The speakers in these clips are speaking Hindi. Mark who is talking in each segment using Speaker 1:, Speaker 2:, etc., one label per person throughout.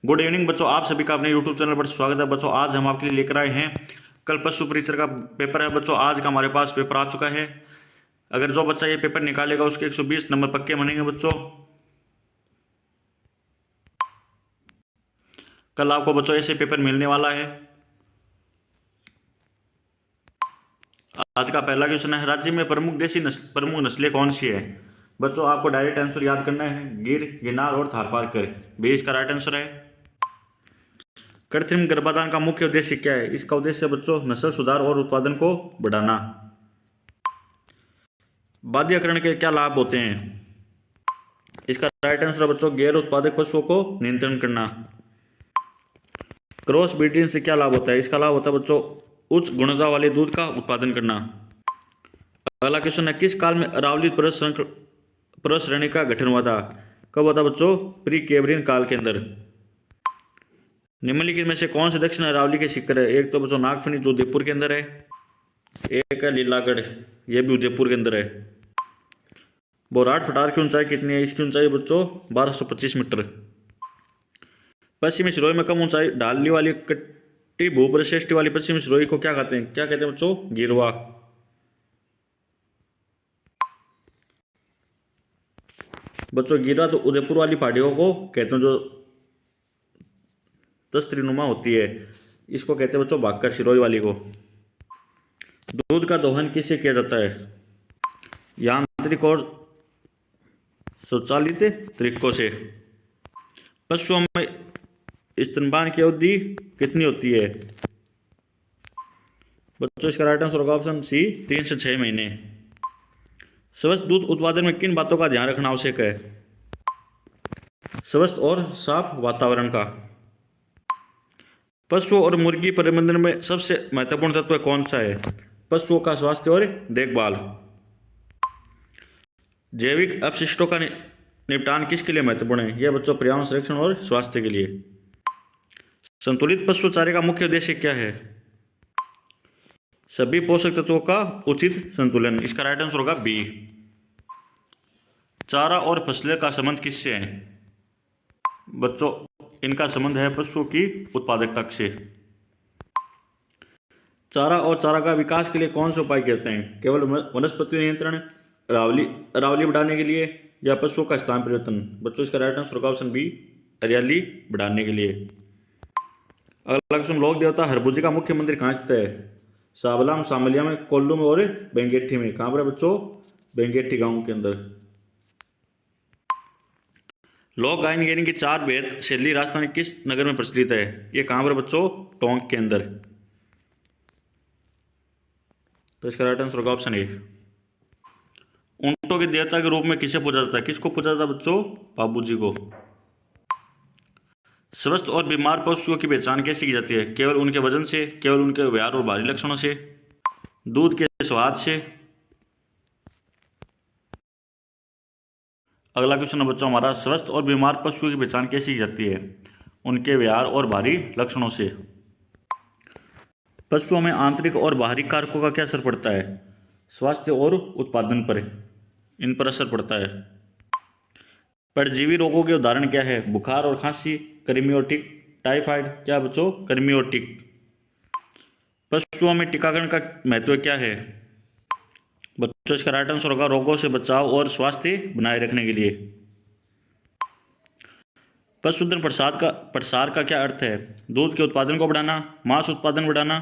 Speaker 1: गुड इवनिंग बच्चों, आप सभी का अपने यूट्यूब चैनल पर स्वागत है। बच्चों आज हम आपके लिए लेकर आए हैं कल पशु परीक्षण का पेपर है। बच्चों आज का हमारे पास पेपर आ चुका है। अगर जो बच्चा ये पेपर निकालेगा उसके 120 नंबर पक्के बनेंगे। बच्चों कल आपको बच्चों ऐसे पेपर मिलने वाला है। आज का पहला क्वेश्चन है, राज्य में प्रमुख नस्लें कौन सी है। बच्चों आपको डायरेक्ट आंसर याद करना है, गिर, गिरनार और थारपारकर। बी इसका राइट आंसर है। कृत्रिम गर्भाधान का मुख्य उद्देश्य क्या है। इसका उद्देश्य बच्चों नस्ल सुधार और उत्पादन को बढ़ाना। बाध्यकरण के क्या लाभ होते हैं। इसका राइट आंसर बच्चों गैर उत्पादक पशुओं को नियंत्रण करना। क्रॉस ब्रीडिंग से क्या लाभ होता है। इसका लाभ होता है बच्चों उच्च गुणवत्ता वाले दूध का उत्पादन करना। अगला क्वेश्चन है, किस काल में अरावली परश्रेणी का गठन हुआ था। कब हुआ था बच्चों, प्री कैम्ब्रियन काल के अंदर। निम्नलिखित में से कौन से दक्षिण अरावली के शिखर है। एक तो बच्चों नागफनी जो उदयपुर के अंदर है, एक है लीलागढ़ ये भी उदयपुर के अंदर है। बोराट फटार की ऊंचाई कितनी है। इसकी ऊंचाई बच्चों 1225 मीटर। पश्चिमी सिरोही में कम ऊंचाई ढालने वाली कट्टी भूपरिशिष्टि वाली पश्चिमी सिरोही को क्या कहते हैं। क्या कहते हैं बच्चों, गिरवा। बच्चों गिरवा तो उदयपुर वाली पहाड़ियों को कहते हैं जो तस्तरीनुमा होती है, इसको कहते हैं बच्चों भागकर सिरोही वाली को। दूध का दोहन किससे किया जाता है। यांत्रिक और स्वचालित तरीकों से। पशुओं में स्तनपान की अवधि कितनी होती है। बच्चों इसका राइट आंसर होगा ऑप्शन सी 3 से 6 महीने। स्वस्थ दूध उत्पादन में किन बातों का ध्यान रखना आवश्यक है। स्वस्थ और साफ वातावरण का। पशुओं और मुर्गी प्रबंधन में सबसे महत्वपूर्ण तत्व कौन सा है। पशुओं का स्वास्थ्य और देखभाल। जैविक अपशिष्टों का निपटान किसके लिए महत्वपूर्ण है। यह बच्चों पर्यावरण संरक्षण और स्वास्थ्य के लिए। संतुलित पशु चारे का मुख्य उद्देश्य क्या है। सभी पोषक तत्वों का उचित संतुलन। इसका राइट आंसर होगा बी। चारा और फसलें का संबंध किससे है। बच्चों इनका संबंध है पशुओं की उत्पादकता से। चारा और चारा का विकास के लिए कौन से उपाय करते हैं। केवल वनस्पति नियंत्रण, अरावली बढ़ाने के लिए, या पशुओं का स्थान परिवर्तन। बच्चों इसका राइट आंसर होगा ऑप्शन बी, हरियाली बढ़ाने के लिए। अगला क्वेश्चन, लोक देवता हरभुजी का मुख्य मंदिर कहाँ स्थित है। साबलाम, सामलिया में, कोल्लू में और बेंगेठी में। कहाँ पर है बच्चों, बेंगेठी गांव के अंदर। लोक गायन यानी कि चार वेद शैली राजस्थान किस नगर में प्रचलित है। ये कहाँ पर बच्चों, टोंक के अंदर। तो इसका राइट आंसर होगा ऑप्शन ए। ऊंटों के देवता के रूप में किसे पूजा जाता है। किसको पूजा जाता है बच्चों, बाबू जी को। स्वस्थ और बीमार पशुओं की पहचान कैसे की जाती है। केवल उनके वजन से, केवल उनके व्यवहार और बाहरी लक्षणों से, दूध के स्वाद से। अगला क्वेश्चन है बच्चों हमारा, स्वस्थ और बीमार पशुओं की पहचान कैसे की जाती है। उनके व्यवहार और बाहरी लक्षणों से। पशुओं में आंतरिक और बाहरी कारकों का क्या असर पड़ता है। स्वास्थ्य और उत्पादन पर, इन पर असर पड़ता है। परजीवी रोगों के उदाहरण क्या है। बुखार और खांसी, कृमि और टिक, टाइफाइड। क्या बच्चों, कृमि और टिक। पशुओं में टीकाकरण का महत्व क्या है। बच्चों इसका राइट आंसर होगा रोगों से बचाव और स्वास्थ्य बनाए रखने के लिए। पशुधन प्रसार का क्या अर्थ है। दूध के उत्पादन को बढ़ाना, मांस उत्पादन बढ़ाना,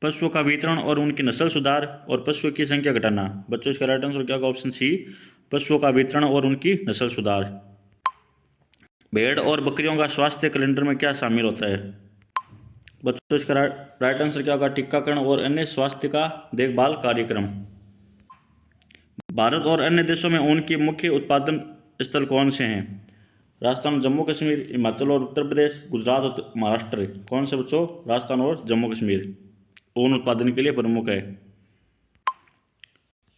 Speaker 1: पशुओं का वितरण और उनकी नस्ल सुधार, और पशुओं की संख्या घटाना। बच्चों इसका राइट आंसर क्या होगा ऑप्शन सी, पशुओं का वितरण और उनकी नस्ल सुधार। भेड़ और बकरियों का स्वास्थ्य कैलेंडर में क्या शामिल होता है। बच्चों इसका राइट आंसर क्या होगा, टीकाकरण और अन्य स्वास्थ्य का देखभाल कार्यक्रम। भारत और अन्य देशों में ऊन के मुख्य उत्पादन स्थल कौन से हैं। राजस्थान, जम्मू कश्मीर, हिमाचल और उत्तर प्रदेश, गुजरात और महाराष्ट्र। कौन से बच्चों, राजस्थान और जम्मू कश्मीर ऊन उत्पादन के लिए प्रमुख है।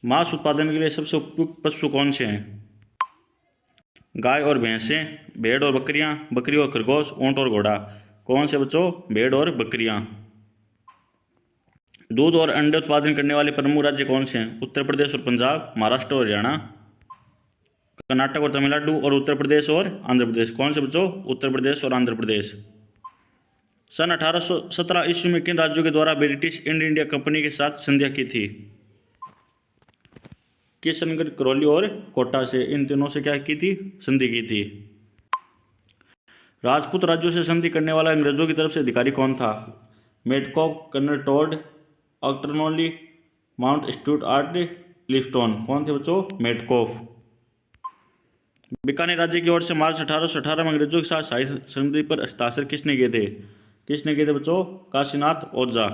Speaker 1: मांस उत्पादन के लिए सबसे उपयुक्त पशु कौन से हैं। गाय और भैंसें, भेड़ और बकरियां, बकरी और खरगोश, ऊंट और घोड़ा। कौन से बच्चों, भेड़ और बकरियां। दूध और अंडे उत्पादन करने वाले प्रमुख राज्य कौन से हैं। उत्तर प्रदेश और पंजाब, महाराष्ट्र और हरियाणा, कर्नाटक और तमिलनाडु और उत्तर प्रदेश और आंध्र प्रदेश। कौन से बच्चों? उत्तर प्रदेश और आंध्र प्रदेश। सन 1817 ईस्वी में किन राज्यों के द्वारा ब्रिटिश ईस्ट इंडिया कंपनी के साथ संधियां की थी? किशनगढ़, करौली और कोटा से, इन तीनों से क्या की थी? संधि की थी। राजपूत राज्यों से संधि करने वाला अंग्रेजों की तरफ से अधिकारी कौन था? मेडकॉक, colonel Tod, Ochterlony, Mount Stuart आर्ट, लिस्टोन। कौन थे बच्चों? मेडकॉफ। बीकानेर राज्य की ओर से मार्च 1818 में अंग्रेजों के साथ शाही संधि पर हस्ताक्षर किसने किए थे? किसने किए थे बच्चों? काशीनाथ ओझा।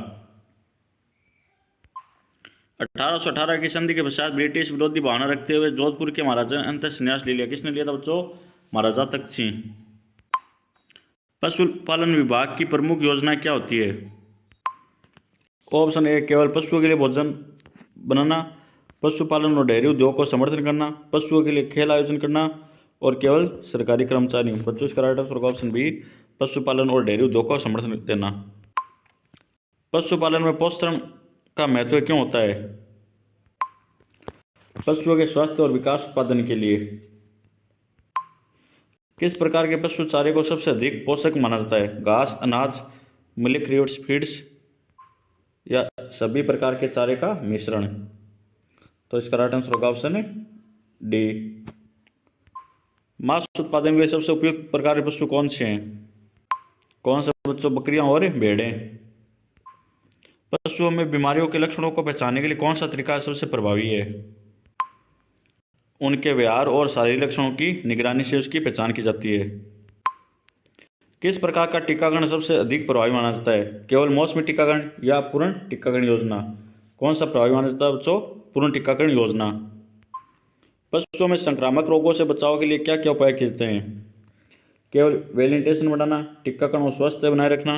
Speaker 1: 1818 की संधि के पश्चात ब्रिटिश विरोधी भावना रखते हुए जोधपुर के महाराजा ने अंततः संन्यास ले लिया। किसने लिया था बच्चों? महाराजा तख्त सिंह। पशुपालन विभाग की प्रमुख योजना क्या होती है? ऑप्शन ए केवल पशुओं के लिए भोजन बनाना, पशुपालन और डेयरी उद्योग को समर्थन करना, पशुओं के लिए खेल आयोजन करना और केवल सरकारी कर्मचारी। बच्चों इसका राइट आंसर होगा ऑप्शन बी, पशुपालन और डेयरी उद्योग को समर्थन देना। पशुपालन में पोषण का महत्व क्यों होता है? पशुओं के स्वास्थ्य और विकास उत्पादन के लिए। किस प्रकार के पशु चारे को सबसे अधिक पोषक माना जाता है? घास, अनाज, मिल्क रिड्स फीड्स या सभी प्रकार के चारे का मिश्रण। तो इसका राइट आंसर होगा ऑप्शन डी। मांस उत्पादन के लिए सबसे उपयुक्त प्रकार के पशु कौन से हैं? कौन से बच्चों? बकरियां और भेड़ें। पशुओं में बीमारियों के लक्षणों को पहचानने के लिए कौन सा तरीका सबसे प्रभावी है? उनके व्यवहार और शारीरिक लक्षणों की निगरानी से उसकी पहचान की जाती है। किस प्रकार का टीकाकरण सबसे अधिक प्रभावी माना जाता है? केवल मौसमी टीकाकरण या पूर्ण टीकाकरण योजना? कौन सा प्रभावी माना जाता है बच्चों? पूर्ण टीकाकरण योजना। पशुओं में संक्रामक रोगों से बचाव के लिए क्या क्या उपाय किए जाते हैं? केवल वैक्सीनेशन बढ़ाना, टीकाकरण और स्वास्थ्य बनाए रखना,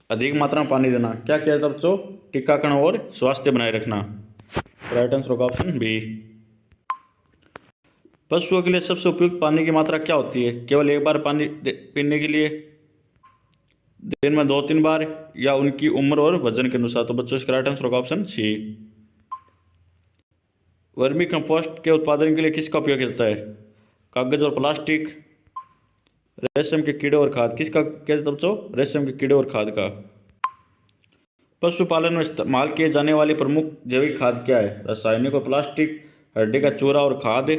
Speaker 1: अधिक मात्रा में पानी देना। क्या किया जाता है बच्चों? टीकाकरण और स्वास्थ्य बनाए रखना। राइट आंसर होगा ऑप्शन बी। पशुओं के लिए सबसे उपयुक्त पानी की मात्रा क्या होती है? केवल एक बार पानी पीने के लिए, दिन में 2-3 बार, या उनकी उम्र और वजन के अनुसार। तो बच्चों इसका राइट आंसर होगा ऑप्शन सी। वर्मी कंपोस्ट के उत्पादन के लिए किसका उपयोग किया जाता है? कागज और प्लास्टिक, रेशम के कीड़े और खाद। किसका क्या जाता है बच्चों? रेशम के कीड़े और खाद का। पशुपालन में इस्तेमाल किए जाने वाली प्रमुख जैविक खाद क्या है? रासायनिक और प्लास्टिक, हड्डी का चूरा और खाद,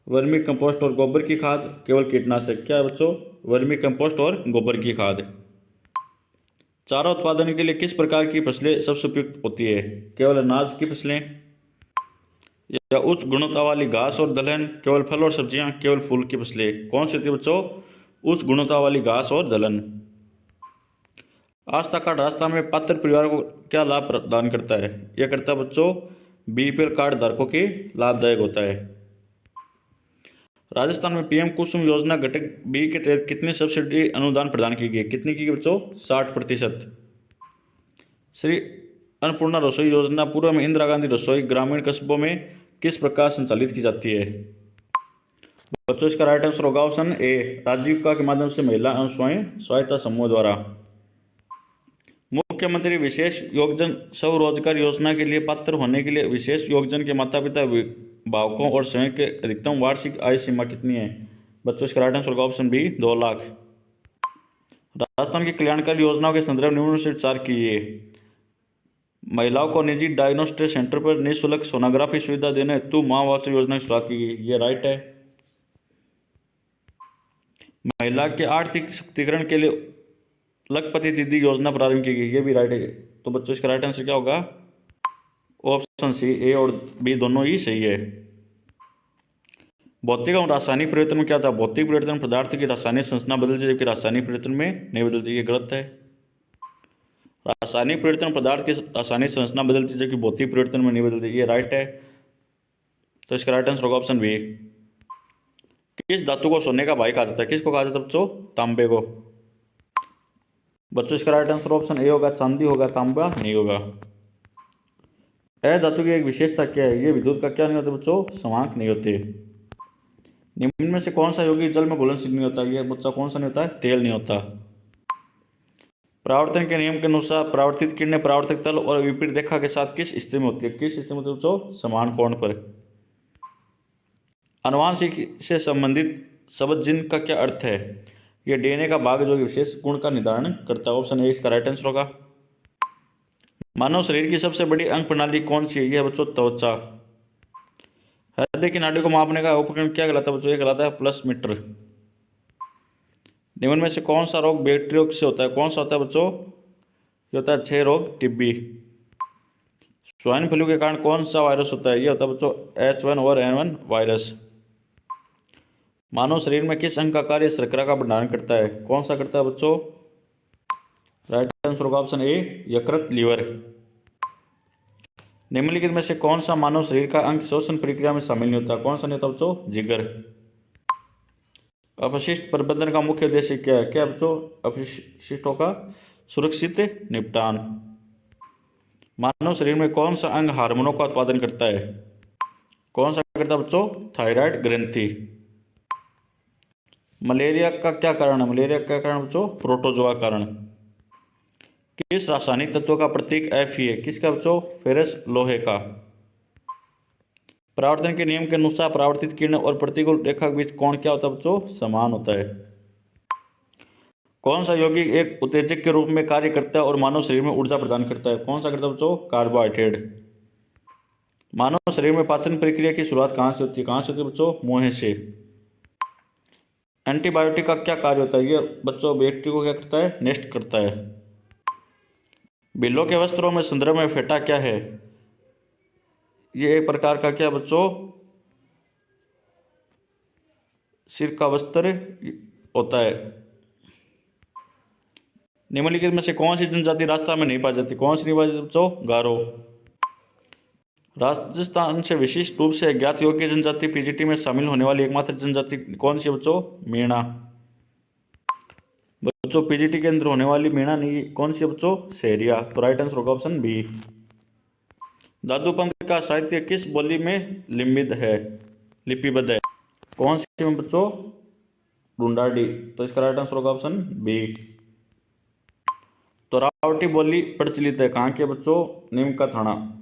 Speaker 1: वर्मी कंपोस्ट और गोबर की खाद, केवल कीटनाशक। क्या है बच्चों? वर्मी कंपोस्ट और गोबर की खाद। चारा उत्पादन के लिए किस प्रकार की फसलें सबसे उपयुक्त होती है? केवल अनाज की फसलें या उच्च गुणवत्ता वाली घास और दलहन, केवल फल और सब्जियां, केवल फूल की फसलें। कौन सी होती है बच्चों? उच्च गुणवत्ता वाली घास और दलहन। आस्था कार्ड राजस्थान में पात्र परिवार को क्या लाभ प्रदान करता है? यह करता है बच्चों बीपीएल कार्ड धारकों के लाभदायक होता है। राजस्थान में पीएम कुसुम योजना घटक बी के तहत कितनी सब्सिडी अनुदान प्रदान की गई? कितनी की गई बच्चों? 60%। श्री अन्नपूर्णा रसोई योजना पूर्व में इंदिरा गांधी रसोई ग्रामीण कस्बों में किस प्रकार संचालित की जाती है? बच्चों इसका राइट आंसर होगा ऑप्शन ए, राजीविका के माध्यम से महिला एवं स्वयं सहायता समूह द्वारा। मुख्यमंत्री विशेष योगजन स्वरोजगार योजना के लिए पात्र होने के लिए विशेष योगजन के माता पिता भावकों और स्वयं के अधिकतम वार्षिक आय सीमा कितनी है? बच्चों इसका राइट आंसर होगा ऑप्शन बी, 2 लाख। राजस्थान की कल्याणकारी योजनाओं के संदर्भ निम्न से विचार कीजिए। महिलाओं को निजी डायग्नोस्टिक सेंटर पर निःशुल्क सोनोग्राफी सुविधा देने हेतु मां वाचर योजना की शुरुआत की गई। ये राइट है। महिला के आर्थिक शक्तिकरण के लिए लखपति दीदी योजना प्रारंभ की गई। ये भी राइट है। तो बच्चों इसका राइट आंसर क्या होगा? ऑप्शन सी, ए और बी दोनों ही सही है। भौतिक और रासायनिक परिवर्तन में क्या था? भौतिक परिवर्तन पदार्थ की रासायनिक संरचना बदलती है, जबकि रासायनिक परिवर्तन में नहीं बदलती। ये गलत है। रासायनिक परिवर्तन पदार्थ की रासायनिक संरचना बदलती है, जबकि भौतिक परिवर्तन में नहीं बदलती। ये राइट है। तो इसका राइट आंसर होगा ऑप्शन बी। किस धातु को सोने का भाई कहा जाता है? किसको कहा जाता है बच्चों? तांबे को। बच्चों इसका राइट आंसर ऑप्शन ए होगा, चांदी होगा, तांबा नहीं होगा। धातु की एक विशेषता क्या है? ये विद्युत का क्या नहीं होता बच्चों? समांक नहीं होते। निम्न में से कौन सा यौगिक जल में घुलनशील नहीं होता? ये बच्चा कौन सा नहीं होता है? तेल नहीं होता। परावर्तन के नियम के अनुसार परावर्तित किरणें परावर्तक तल और विपरीत रेखा के साथ किस स्थिति में होती है? किस स्थिति में होती है बच्चों? समान कोण पर। आनुवांशिक से संबंधित शब्द जिन का क्या अर्थ है? ये डीएनए का भाग जो कि विशेष गुण का निर्धारण करता है। ऑप्शन ए इसका राइट आंसर होगा। मानव शरीर की सबसे बड़ी अंग प्रणाली कौन सी है? यह बच्चों त्वचा। हृदय की नाड़ी को मापने का उपकरण क्या कहलाता है बच्चों? ये कहलाता है प्लस मीटर। निम्न में से कौन सा रोग बैक्टीरिया से होता है? कौन सा होता है बच्चों? ये होता है क्षय रोग, टीबी। स्वाइन फ्लू के कारण कौन सा वायरस होता है? ये होता है बच्चों H1 और N1 वायरस। मानव शरीर में किस अंग का कार्य शर्करा का भंडारण करता है? कौन सा करता है बच्चों? राइट आंसर होगा ऑप्शन ए यकृत, लीवर। निम्नलिखित में से कौन सा मानव शरीर का अंग श्वसन प्रक्रिया में शामिल नहीं होता? कौन सा नहीं होता बच्चों? जिगर। अपशिष्ट प्रबंधन का मुख्य उद्देश्य क्या है? क्या बच्चों? अपशिष्टों का सुरक्षित निपटान। मानव शरीर में कौन सा अंग हार्मोनों का उत्पादन करता है? कौन सा करता है बच्चों? थायराइड ग्रंथि। मलेरिया का क्या कारण है? मलेरिया का कारण बच्चों? प्रोटोजोआ कारण। किस रासायनिक तत्व का प्रतीक Fe है? किसका बच्चों? फेरस, लोहे का। परावर्तन के नियम के अनुसार परावर्तित किरण और प्रतिकूल रेखा के बीच कोण क्या होता है बच्चों? समान होता है। कौन सा यौगिक एक उत्तेजक के रूप में कार्य करता है और मानव शरीर में ऊर्जा प्रदान करता है? कौन सा करता है बच्चों? कार्बोहाइड्रेट। मानव शरीर में पाचन प्रक्रिया की शुरुआत कहाँ से होती है? कहाँ से होती है बच्चों? मुंह से। एंटीबायोटिक का क्या कार्य होता है? ये बच्चों बैक्टीरिया को क्या करता है? नष्ट करता है। बिल्लों के वस्त्रों में संदर्भ में फेटा क्या है? ये एक प्रकार का क्या बच्चों? सिर का वस्त्र होता है। निम्नलिखित में से कौन सी जनजाति राजस्थान में नहीं पाई जाती? कौन सी नहीं पाई जाती बच्चों? गारो। राजस्थान से विशिष्ट रूप से ज्ञात योग्य जनजाति पीजीटी में शामिल होने वाली एकमात्र जनजाति कौन सी है बच्चों? मीणा। बच्चों पीजीटी के अंदर होने वाली मीणा नहीं कौन सी है बच्चों? सेरिया। तो राइट आंसर होगा ऑप्शन बी। दादूपंत का साहित्य किस बोली में लिपिबद्ध है? कौन सी में बच्चों? ढूंढाड़ी। तो इसका राइट आंसर होगा ऑप्शन बी। तो रावटी बोली प्रचलित है कहाँ के बच्चों? नीम का थाना।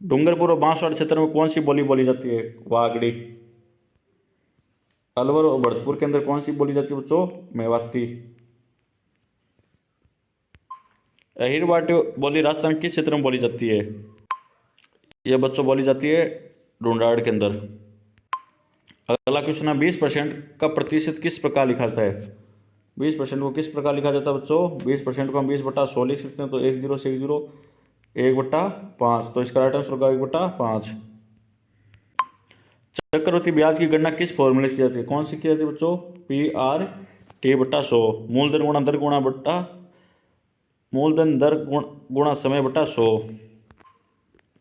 Speaker 1: डूंगरपुर और बांसवाड़ा क्षेत्र में कौन सी बोली बोली जाती है? वागड़ी। अलवर और भरतपुर के अंदर कौन सी बोली जाती है बच्चों? मेवाती। अहिरवाटी बोली राजस्थान किस क्षेत्र में बोली जाती है? यह बच्चों बोली जाती है ढूंढाड़ के अंदर। अगला क्वेश्चन है 20% का प्रतिशत किस प्रकार लिखा जाता है? 20% को किस प्रकार लिखा जाता है बच्चों? 20% को हम 20/100 लिख सकते हैं। तो 10 से 10 1/5। तो इसका राइट आंसर होगा 1/5। चक्रवृद्धि ब्याज की गणना किस फॉर्मूले से की जाती है? कौन सी की जाती है बच्चों? PRT/100। मूलधन गुणा दर गुणा बट्टा मूलधन दर गुणा समय बटा 100।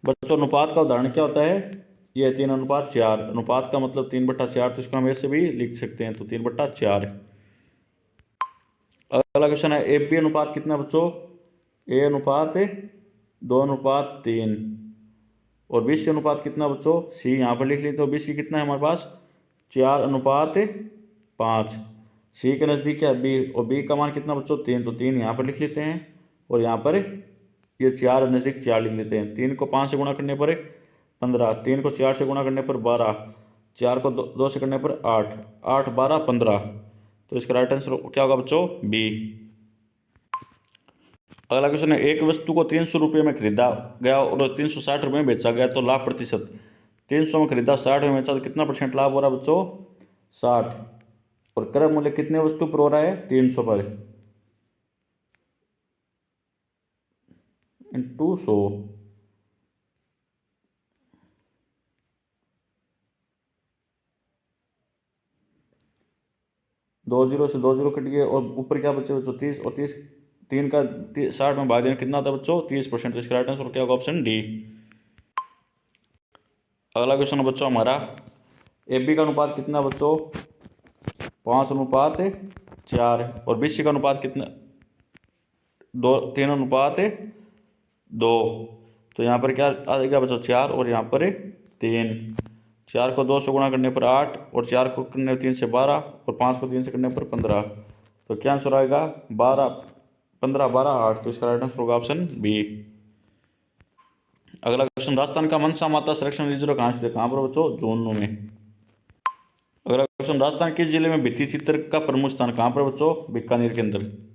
Speaker 1: बच्चों अनुपात का उदाहरण क्या होता है? ये 3:4। अनुपात का मतलब 3/4। तो इसको हम ऐसे भी लिख सकते हैं। तो 3/4। अगला क्वेश्चन है AP अनुपात कितना बच्चों? A अनुपात 2:3। और BC अनुपात कितना बच्चों? C यहाँ पर लिख ली। तो BC कितना है हमारे पास? 4:5। C के नज़दीक है B और B का मान कितना बच्चों? 3। तो 3 यहाँ पर लिख लेते हैं और यहाँ पर ये 4 नज़दीक 4 लिख लेते हैं। 3 को 5 से गुणा करने पर 15, 3 को 4 से गुणा करने पर 12, 4 को 2 से करने पर 8, 8 12 15। तो इसका राइट आंसर क्या होगा बच्चों? बी। अगला क्वेश्चन है एक वस्तु को 300 रुपये में खरीदा गया और 360 रुपये में बेचा गया तो लाभ प्रतिशत। 300 में खरीदा 60 में बेचा तो कितना % लाभ हो रहा है बच्चों? 60। और क्रय मूल्य कितने वस्तु पर हो रहा है? 300 पर इंटू 100। 2 0 से 2 0 कट गए और ऊपर क्या बचे बच्चों? 30। और 30 3 का 60 में भाग देना कितना होता है बच्चों? 30%। तो इसका राइट आंसर क्या होगा? Option D. अगला क्वेश्चन है बच्चों हमारा AB का अनुपात कितना बच्चों? 5:4। और BC का अनुपात कितना? 3:2। तो यहाँ पर क्या आ जाएगा बच्चों? 4 और यहाँ पर 3। 4 को 2 से गुणा करने पर 8 और 4 को करने 3 से 12 और 5 को 3 से करने पर 15। तो क्या आंसर आएगा? 12 15 12 8। तो इसका राइट आंसर होगा ऑप्शन बी। अगला क्वेश्चन, राजस्थान का मनसा माता संरक्षण रिजर्व कहाँ स्थित है? कहाँ पर बच्चों? झुंझुनू में। अगला क्वेश्चन, राजस्थान किस जिले में भित्ति चित्र का प्रमुख स्थान? कहाँ पर बच्चों? बीकानेर के अंदर।